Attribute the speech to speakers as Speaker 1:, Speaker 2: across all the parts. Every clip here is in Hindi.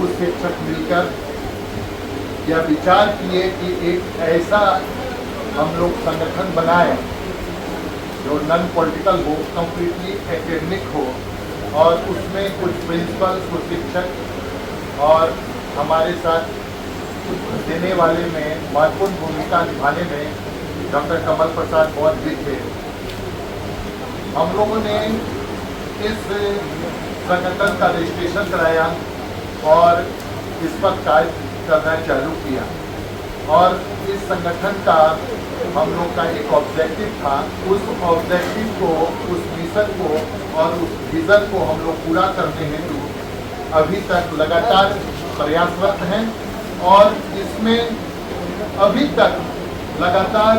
Speaker 1: कुछ शिक्षक मिलकर यह विचार किए कि एक ऐसा हम लोग संगठन बनाए जो नॉन पॉलिटिकल हो, कंप्लीटली एकेडमिक हो, और उसमें कुछ प्रिंसिपल, कुछ शिक्षक और हमारे साथ कुछ देने वाले में महत्वपूर्ण भूमिका निभाने में डॉक्टर कमल प्रसाद मौर्य थे। हम लोगों ने इस संगठन का रजिस्ट्रेशन कराया और इस पर कार्य करना चालू किया, और इस संगठन का हम लोग का एक ऑब्जेक्टिव था। उस ऑब्जेक्टिव को, उस मिशन को और उस विजन को हम लोग पूरा करने हेतु अभी तक लगातार प्रयासरत हैं, और इसमें अभी तक लगातार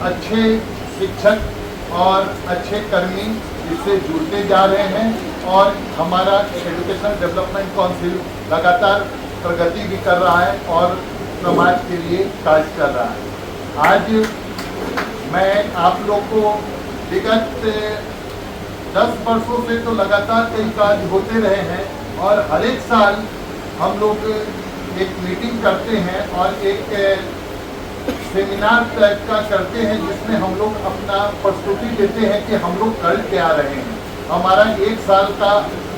Speaker 1: अच्छे शिक्षक और अच्छे कर्मी इससे जुड़ते जा रहे हैं, और हमारा एजुकेशनल डेवलपमेंट काउंसिल लगातार प्रगति भी कर रहा है और समाज के लिए कार्य कर रहा है। आज मैं आप लोग को विगत 10 वर्षों से तो लगातार कई कार्य होते रहे हैं, और हर एक साल हम लोग एक मीटिंग करते हैं और एक सेमिनार टाइप का करते हैं, जिसमें हम लोग अपना प्रस्तुति देते हैं कि हम लोग कर क्या रहे हैं, हमारा एक साल का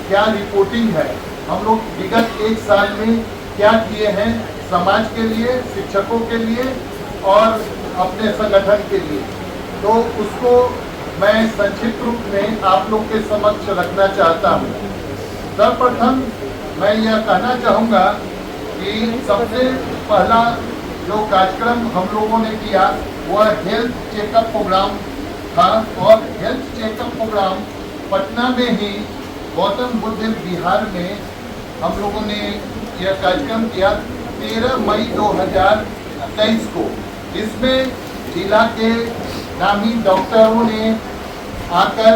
Speaker 1: क्या रिपोर्टिंग है, हम लोग विगत एक साल में क्या किए हैं समाज के लिए, शिक्षकों के लिए और अपने संगठन के लिए। तो उसको मैं संक्षिप्त रूप में आप लोग के समक्ष रखना चाहता हूँ। सर्वप्रथम मैं यह कहना चाहूँगा कि सबसे पहला जो कार्यक्रम हम लोगों ने किया वह हेल्थ चेकअप प्रोग्राम था, और हेल्थ चेकअप प्रोग्राम पटना में ही गौतम बुद्ध विहार में हम लोगों ने यह कार्यक्रम किया 13 मई 2023 को। इसमें जिला के नामी डॉक्टरों ने आकर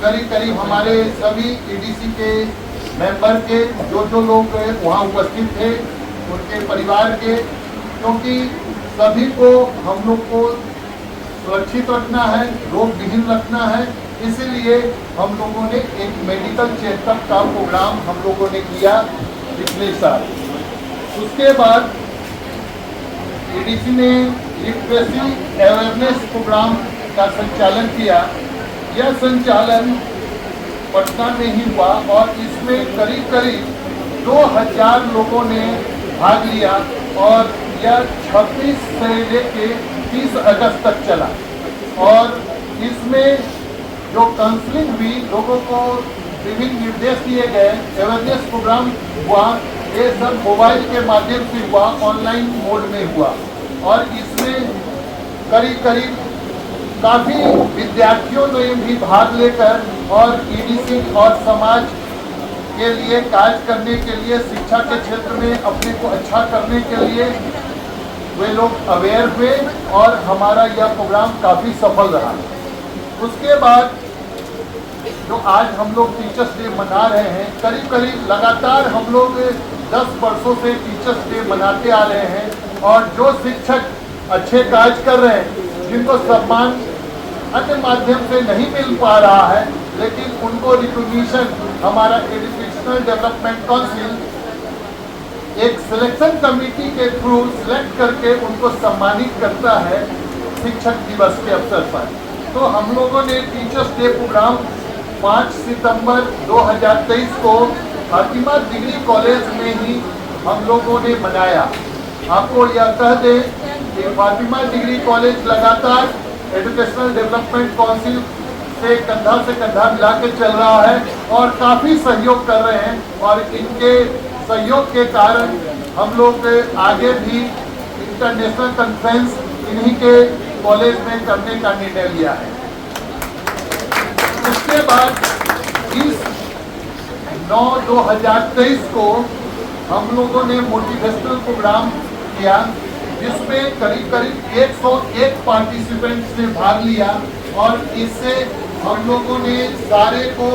Speaker 1: करीब हमारे सभी ईडीसी के मेंबर के जो लोग वहाँ उपस्थित थे, उनके परिवार के, क्योंकि सभी को हम लोग को सुरक्षित रखना है, रोग विहीन रखना है, इसलिए हम लोगों ने एक मेडिकल चेकअप का प्रोग्राम हम लोगों ने किया पिछले साल। उसके बाद ईडीसी ने लिटरेसी अवेयरनेस प्रोग्राम का संचालन किया। यह संचालन पटना में ही हुआ, और इसमें करीब 2000 लोगों ने भाग लिया, और यह 26 से लेके 30 अगस्त तक चला। और इसमें जो काउंसलिंग हुई, लोगों को विभिन्न निर्देश दिए गए, अवेयरनेस प्रोग्राम हुआ, ये सब मोबाइल के माध्यम से हुआ, ऑनलाइन मोड में हुआ, और इसमें करीब काफ़ी विद्यार्थियों ने भी भाग लेकर और ईडीसी और समाज के लिए कार्य करने के लिए, शिक्षा के क्षेत्र में अपने को अच्छा करने के लिए वे लोग अवेयर हुए, और हमारा यह प्रोग्राम काफ़ी सफल रहा। उसके बाद जो आज हम लोग टीचर्स डे मना रहे हैं, करीब लगातार हम लोग 10 वर्षों से टीचर्स डे मनाते आ रहे हैं, और जो शिक्षक अच्छे कार्य कर रहे हैं, जिनको सम्मान अन्य माध्यम से नहीं मिल पा रहा है, लेकिन उनको रिकॉग्निशन हमारा एजुकेशनल डेवलपमेंट काउंसिल एक सिलेक्शन कमेटी के थ्रू सिलेक्ट करके उनको सम्मानित करता है शिक्षक दिवस के अवसर पर। तो हम लोगों ने टीचर्स डे प्रोग्राम 5 सितंबर 2023 को फातिमा डिग्री कॉलेज में ही हम लोगों ने मनाया। आपको यह कह दें कि फातिमा डिग्री कॉलेज लगातार एजुकेशनल डेवलपमेंट काउंसिल से कंधा मिला के चल रहा है, और काफ़ी सहयोग कर रहे हैं, और इनके सहयोग के कारण हम लोग आगे भी इंटरनेशनल कॉन्फ्रेंस इन्हीं के कॉलेज में करने का निर्णय लिया है। उसके बाद 20/9/2023 को हम लोगों ने मोटिवेशनल प्रोग्राम किया, जिसमें करीब 101 पार्टिसिपेंट्स ने भाग लिया, और इससे हम लोगों ने सारे को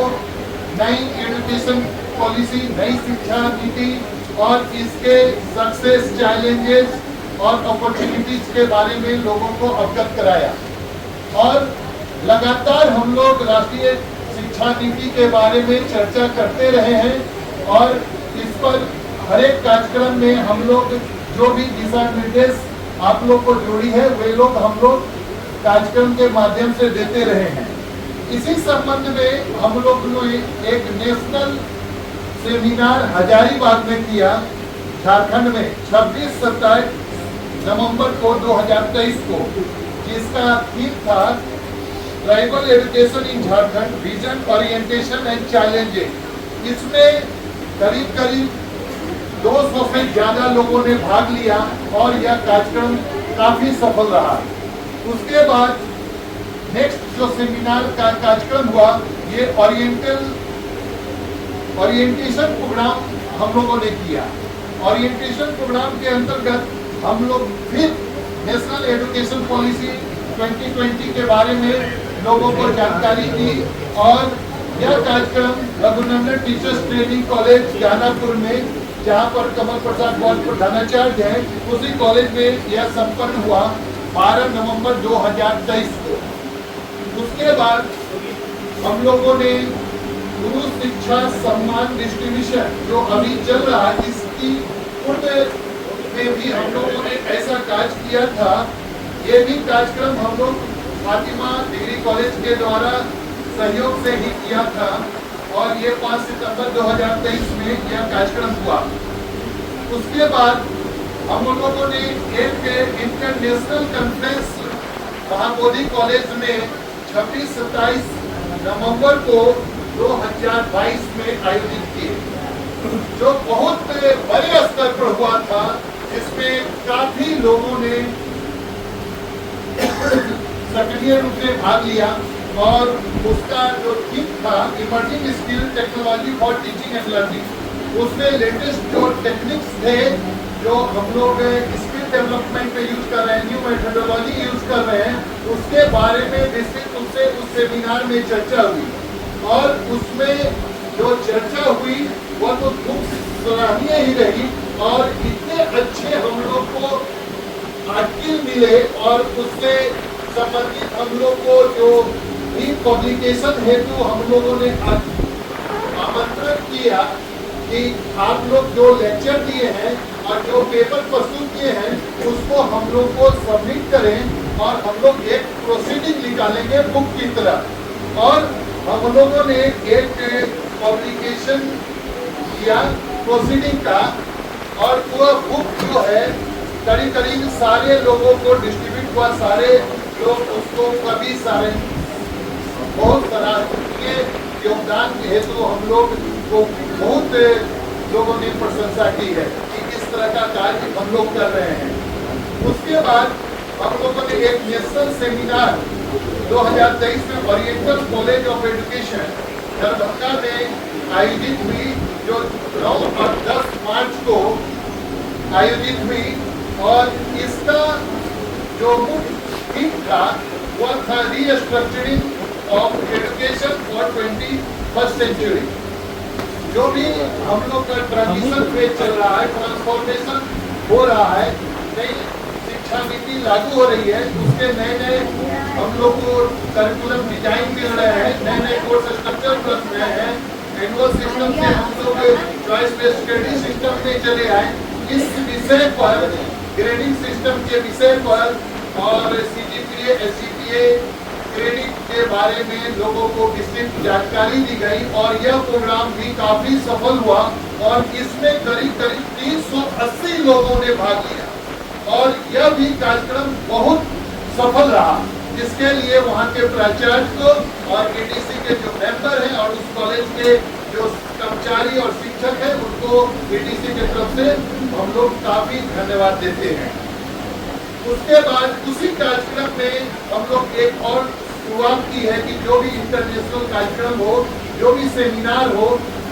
Speaker 1: नई एजुकेशन पॉलिसी, नई शिक्षा नीति और इसके सक्सेस, चैलेंजेस और अपॉर्चुनिटीज के बारे में लोगों को अवगत कराया। और लगातार हम लोग राष्ट्रीय शिक्षा नीति के बारे में चर्चा करते रहे हैं, और इस पर हर एक कार्यक्रम में हम लोग जो भी दिशा निर्देश आप लोग को जोड़ी है वे लोग हम लोग कार्यक्रम के माध्यम से देते रहे हैं। इसी संबंध में हम लोग ने एक नेशनल सेमिनार हजारीबाग में किया, झारखंड में 26-27 नवंबर को 2023 को, जिसका थीम था tribal education in Jharkhand, vision, orientation and challenges. इसमें करीब करीब 200 से ज्यादा लोगों ने भाग लिया और यह कार्यक्रम काफी सफल रहा। उसके बाद नेक्स्ट जो सेमिनार का कार्यक्रम हुआ, ये ओरिएंटेशन प्रोग्राम हम लोगों ने किया। ओरिएंटेशन प्रोग्राम के अंतर्गत हम लोग फिर नेशनल एजुकेशन पॉलिसी 2020 के बारे में लोगों को जानकारी दी और यह कार्यक्रम रघुनंदन टीचर्स ट्रेनिंग कॉलेज जहानापुर में, जहां पर कमल प्रसाद गौड़ प्रधानाचार्य हैं, उसी कॉलेज में यह संपन्न हुआ 12 नवंबर 2023 को। उसके बाद हम लोगों ने गुरु शिक्षा सम्मान डिस्ट्रीब्यूशन जो अभी चल रहा है, इसकी पूर्व में भी हम लोगों ने ऐसा कार्य किया था। ये भी कार्यक्रम हम लोग फातिमा डिग्री कॉलेज के द्वारा सहयोग से ही किया था और ये 5 सितंबर 2023 में यह कार्यक्रम हुआ। उसके बाद हम लोगों ने एक इंटरनेशनल कॉन्फ्रेंस महाबोधि कॉलेज में 26-27 नवंबर को 2022 में आयोजित किए, जो बहुत बड़े स्तर पर हुआ था। इसमें काफी लोगों ने सक्रिय रूप से भाग लिया और उसका जो थीम था emerging skill technology for teaching and learning, उसमें लेटेस्ट जो टेक्निक्स थे जो हम लोग स्किल डेवलपमेंट में यूज कर रहे हैं, न्यू मेथोडोलॉजी यूज कर रहे हैं, उसके बारे में विस्तृत रूप से उस सेमिनार में चर्चा हुई और उसमें जो चर्चा हुई वह तो खूब सराहनीय ही रही और इतने अच्छे हम लोग को आर्टिकल मिले और उससे संबंधित हम लोग को जो भी पब्लिकेशन हेतु हम लोगों ने आमंत्रण किया कि आप लोग जो लेक्चर दिए हैं और जो पेपर प्रस्तुत किए हैं उसको हम लोग को सबमिट करें और हम लोग एक प्रोसीडिंग निकालेंगे बुक की तरह। और हम लोगों ने एक पब्लिकेशन किया प्रोसीडिंग का और वह बुक जो है करीब करीब सारे लोगों को डिस्ट्रीब्यूट हुआ, सारे लोग उसको कभी सारे बहुत सराहनीय योगदान के हेतु हम लोग को बहुत लोगों ने प्रशंसा की है कि इस तरह का कार्य हम लोग कर रहे हैं। उसके बाद हम लोगों ने एक नेशनल सेमिनार 2023 में oriental college of education Darbhanga में आयोजित हुई, जो 9 और 10 मार्च को आयोजित हुई और इसका जो मुख्य थीम था वह था restructuring of education for 21st century. जो भी हम लोग का ट्रांजिशन फेज चल रहा है, ट्रांसफॉर्मेशन हो रहा है, नई शिक्षा नीति लागू हो रही है, उसके नए नए हम लोग को करिकुलम डिजाइन मिल रहे हैं, नए नए कोर्स स्ट्रक्चर बन रहे हैं, एनुअल सिस्टम से हम लोग चॉइस बेस्ड क्रेडिट सिस्टम में चले आए। इस विषय पर, ग्रेडिंग सिस्टम के विषय पर और CGPA SGPA क्रेडिट के बारे में लोगों को विस्तृत जानकारी दी गई और यह प्रोग्राम भी काफी सफल हुआ और इसमें करीब करीब 380 लोगों ने भाग लिया और यह भी कार्यक्रम बहुत सफल रहा, जिसके लिए वहाँ के प्राचार्य को और EDC के जो मेंबर हैं और उस कॉलेज के जो कर्मचारी और शिक्षक हैं उनको EDC के तरफ से हम लोग काफी धन्यवाद देते हैं। उसके बाद उसी कार्यक्रम में हम लोग एक और शुरुआत की है कि जो भी इंटरनेशनल कार्यक्रम हो, जो भी सेमिनार हो,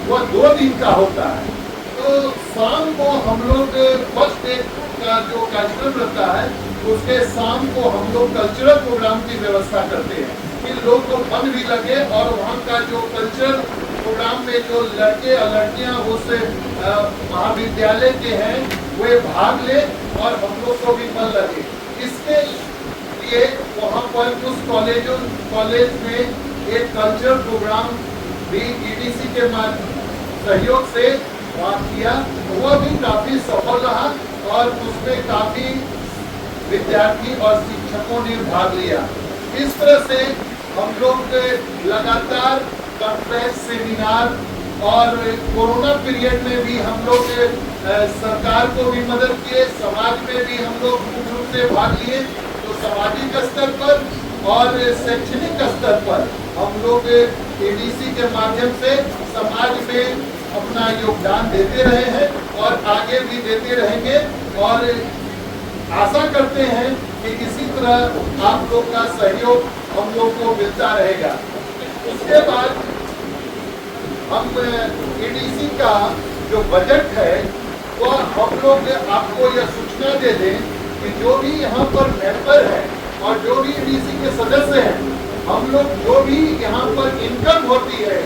Speaker 1: वह 2 दिन का होता है। तो शाम को हम लोग फर्स्ट डे का जो कार्यक्रम रहता है उसके शाम को हम लोग कल्चरल प्रोग्राम की व्यवस्था करते हैं कि लोग को मन भी लगे और वहाँ का जो कल्चरल प्रोग्राम में जो लड़के और लड़कियाँ उस महाविद्यालय के हैं वे भाग ले और हम लोग को भी मन लगे। इसके लिए वहाँ पर उस कॉलेज में एक कल्चरल प्रोग्राम भी EDC के सहयोग से वहाँ किया, वो भी काफी सफल रहा और उसमें काफी विद्यार्थी और शिक्षकों ने भाग लिया। इस तरह से हम लोग लगातार कॉन्फ्रेंस, सेमिनार और कोरोना पीरियड में भी हम लोग सरकार को भी मदद किए, समाज में भी हम लोग मुख्य रूप से भाग लिए। तो सामाजिक स्तर पर और शैक्षणिक स्तर पर हम लोग एडीसी के माध्यम से समाज में अपना योगदान देते रहे हैं और आगे भी देते रहेंगे और आशा करते हैं कि इसी तरह आप लोग का सहयोग हम लोग को मिलता रहेगा। उसके बाद हम एडीसी का जो बजट है वह हम लोग आपको यह सूचना दे दें कि जो भी यहाँ पर मेंबर है और जो भी एडीसी के सदस्य हैं, हम लोग जो भी यहाँ पर इनकम होती है,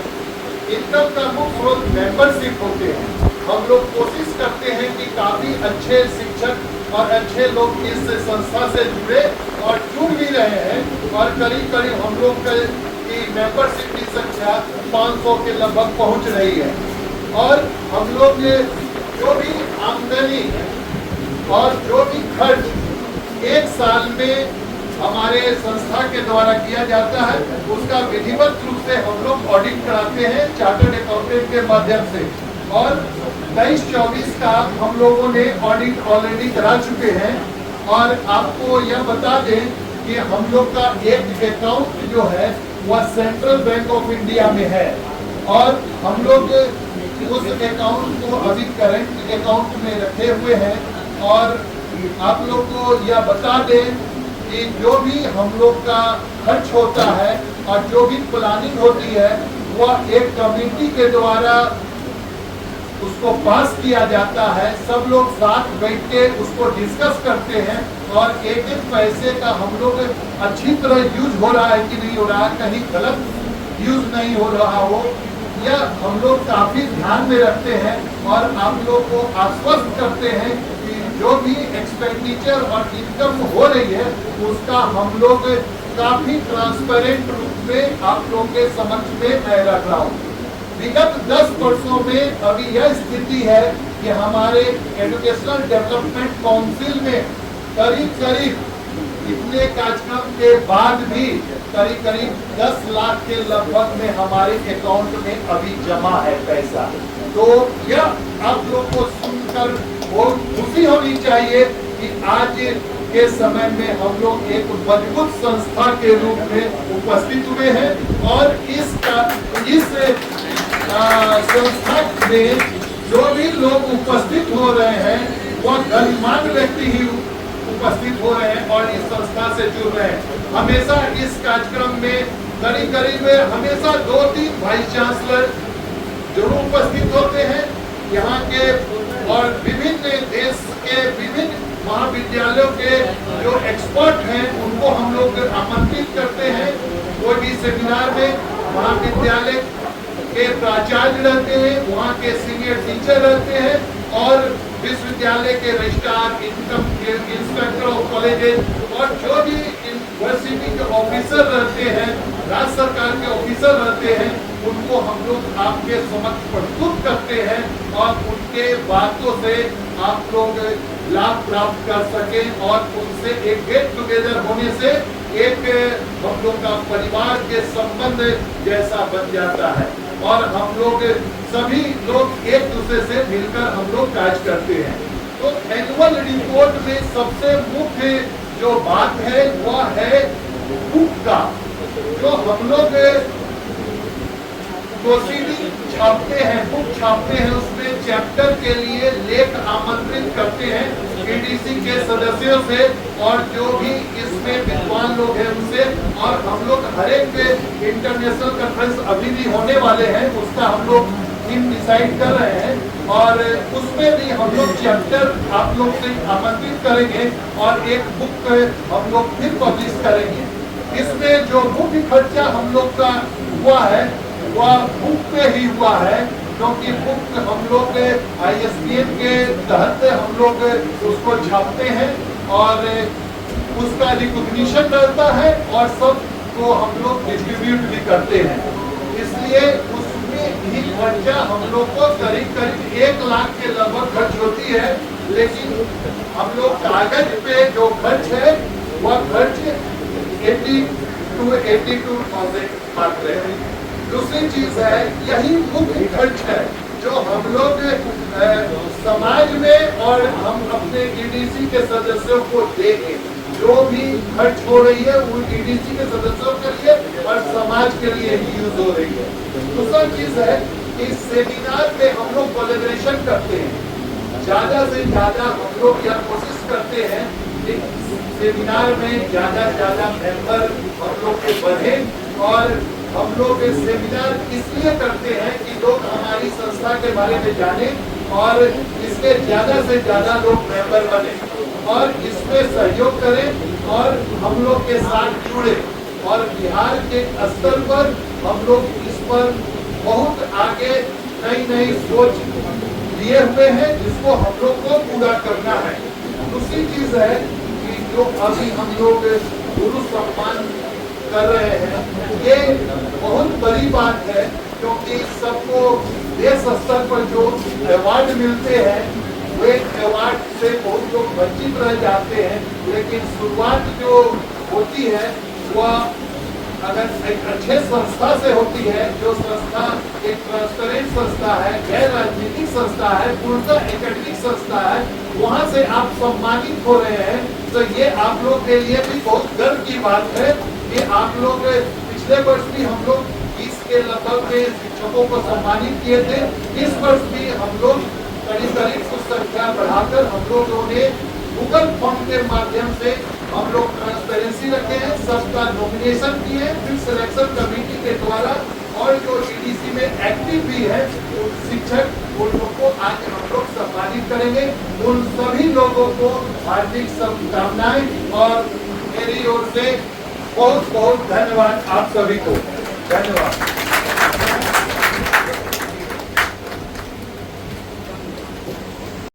Speaker 1: इनकम का मुख्य स्रोत मेंबरशिप होते हैं। हम लोग कोशिश करते हैं कि काफी अच्छे शिक्षक और अच्छे लोग इस संस्था से जुड़े और जुड़ भी रहे हैं और करीब करीब हम लोग की मेंबरशिप की संख्या 500 के लगभग पहुंच रही है। और हम लोग जो भी आमदनी और जो भी खर्च एक साल में हमारे संस्था के द्वारा किया जाता है, उसका विधिवत रूप से हम लोग ऑडिट कराते हैं चार्टर्ड अकाउंटेंट के माध्यम से। और 23-24 का हम लोगों ने ऑडिट ऑलरेडी करा चुके हैं। और आपको यह बता दें कि हम लोग का एक अकाउंट जो है वह सेंट्रल बैंक ऑफ इंडिया में है और हम लोग उस अकाउंट को अभी करंट अकाउंट में रखे हुए हैं। और आप लोग को यह बता दें कि जो भी हम लोग का खर्च होता है और जो भी प्लानिंग होती है वह एक कमेटी के द्वारा उसको पास किया जाता है। सब लोग साथ बैठ के उसको डिस्कस करते हैं और एक एक पैसे का हम लोग अच्छी तरह यूज हो रहा है कि नहीं हो रहा है, कहीं गलत यूज नहीं हो रहा हो, यह हम लोग काफी ध्यान में रखते हैं। और आप लोग को आश्वस्त करते हैं कि जो भी एक्सपेंडिचर और इनकम हो रही है उसका हम लोग काफी ट्रांसपेरेंट रूप में आप लोग के समक्ष में मैं रख रहा हूँ। विगत 10 वर्षों में अभी यह स्थिति है कि हमारे एजुकेशनल डेवलपमेंट काउंसिल में करीब इतने कार्यक्रम के बाद भी करीब 10 लाख के लगभग में हमारे अकाउंट में अभी जमा है पैसा। तो यह आप लोग को सुनकर बहुत खुशी होनी चाहिए कि आज के समय में हम लोग एक मजबूत संस्था के रूप में उपस्थित हुए हैं। और इस संस्था में जो भी लोग उपस्थित हो रहे हैं वह गणमान्य व्यक्ति ही उपस्थित हो रहे हैं और इस संस्था से जुड़ रहे हैं। हमेशा इस कार्यक्रम में करीब हमेशा 2-3 वाइस चांसलर जरूर उपस्थित होते हैं यहाँ के और विभिन्न देश के विभिन्न महाविद्यालयों के जो एक्सपर्ट हैं उनको हम लोग आमंत्रित करते हैं। कोई भी सेमिनार में महाविद्यालय के प्राचार्य रहते हैं, वहाँ के सीनियर टीचर रहते हैं और विश्वविद्यालय के रजिस्ट्रार, इनकम के इंस्पेक्टर ऑफ कॉलेजेस और जो भी यूनिवर्सिटी के ऑफिसर रहते हैं, राज्य सरकार के ऑफिसर रहते हैं, उनको हम लोग आपके समक्ष प्रस्तुत करते हैं और उनके बातों से आप लोग लाभ प्राप्त कर सकें और उनसे एक गेट टुगेदर होने से एक हम लोग का परिवार के संबंध जैसा बन जाता है और हम लोग सभी लोग एक दूसरे से मिलकर हम लोग कार्य करते हैं। तो एनुअल रिपोर्ट में सबसे मुख्य जो बात है वह है बुक का, जो हम लोग प्रोसीडिंग छापते हैं, बुक छापते हैं, उसमें चैप्टर के लिए लेख आमंत्रित करते हैं एडीसी के सदस्यों से और जो भी इसमें विद्वान लोग हैं उनसे। और हम लोग हर एक इंटरनेशनल कॉन्फ्रेंस अभी भी होने वाले हैं, उसका हम लोग थीम डिसाइड कर रहे हैं और उसमें भी हम लोग चैप्टर आप लोग से आमंत्रित करेंगे और एक बुक हम लोग फिर पब्लिश करेंगे। इसमें जो मुख्य खर्चा हम लोग का हुआ है वह बुक पे ही हुआ है, क्योंकि बुक हम लोग ISBN के तहत हम लोग उसको छापते हैं और उसका रिकॉग्निशन रहता है और सबको हम लोग डिस्ट्रीब्यूट भी करते हैं। इसलिए उसमें भी खर्चा हम लोग को करीब 1 लाख के लगभग खर्च होती है, लेकिन हम लोग कागज पे जो खर्च है वह खर्च 82,000 मात्र है। दूसरी चीज है, यही मुख्य खर्च है जो हम लोग समाज में और हम अपने ईडीसी के सदस्यों को देंगे। जो भी खर्च हो रही है वो ईडीसी के सदस्यों के लिए और समाज के लिए ही यूज हो रही है। दूसरा चीज है कि सेमिनार में हम लोग कोलैबोरेशन करते हैं, ज्यादा से ज्यादा हम लोग यह कोशिश करते हैं कि सेमिनार में ज्यादा से ज्यादा मेंबर हम लोग के बढ़े। और हम लोग सेमिनार इसलिए करते हैं कि लोग हमारी संस्था के बारे में जाने और इसके ज्यादा से ज्यादा लोग मेंबर बने और इसमें सहयोग करें और हम लोग के साथ जुड़े। और बिहार के स्तर पर हम लोग इस पर बहुत आगे नई सोच लिए हुए हैं, जिसको हम लोग को पूरा करना है। दूसरी चीज है कि जो अभी हम लोग गुरु सम्मान कर रहे हैं, ये बहुत बड़ी बात है, क्योंकि सबको देश स्तर पर जो अवार्ड मिलते हैं वे अवार्ड से बहुत लोग वंचित रह जाते हैं। लेकिन शुरुआत जो होती है वह अगर एक अच्छे संस्था से होती है, जो संस्था एक ट्रांसपेरेंट संस्था है, गैर राजनीतिक संस्था है, पूर्णतः एकेडमिक संस्था है, वहाँ से आप सम्मानित हो रहे हैं, तो ये आप लोग के लिए भी बहुत गर्व की बात है कि आप लोग पिछले वर्ष भी हम लोग 20 के लगभग में शिक्षकों को सम्मानित किए थे। इस वर्ष भी हम लोग करीब कुछ संख्या बढ़ाकर हम लोगों ने गूगल फॉर्म के माध्यम से हम लोग ट्रांसपेरेंसी रखे हैं, सबका नॉमिनेशन किए, फिर सिलेक्शन कमेटी के द्वारा और जो ईडीसी में एक्टिव भी है उन शिक्षक उन लोगों को आज हम लोग सम्मानित करेंगे। उन सभी लोगों को हार्दिक शुभकामनाएं और मेरी ओर से बहुत बहुत धन्यवाद आप सभी को। धन्यवाद।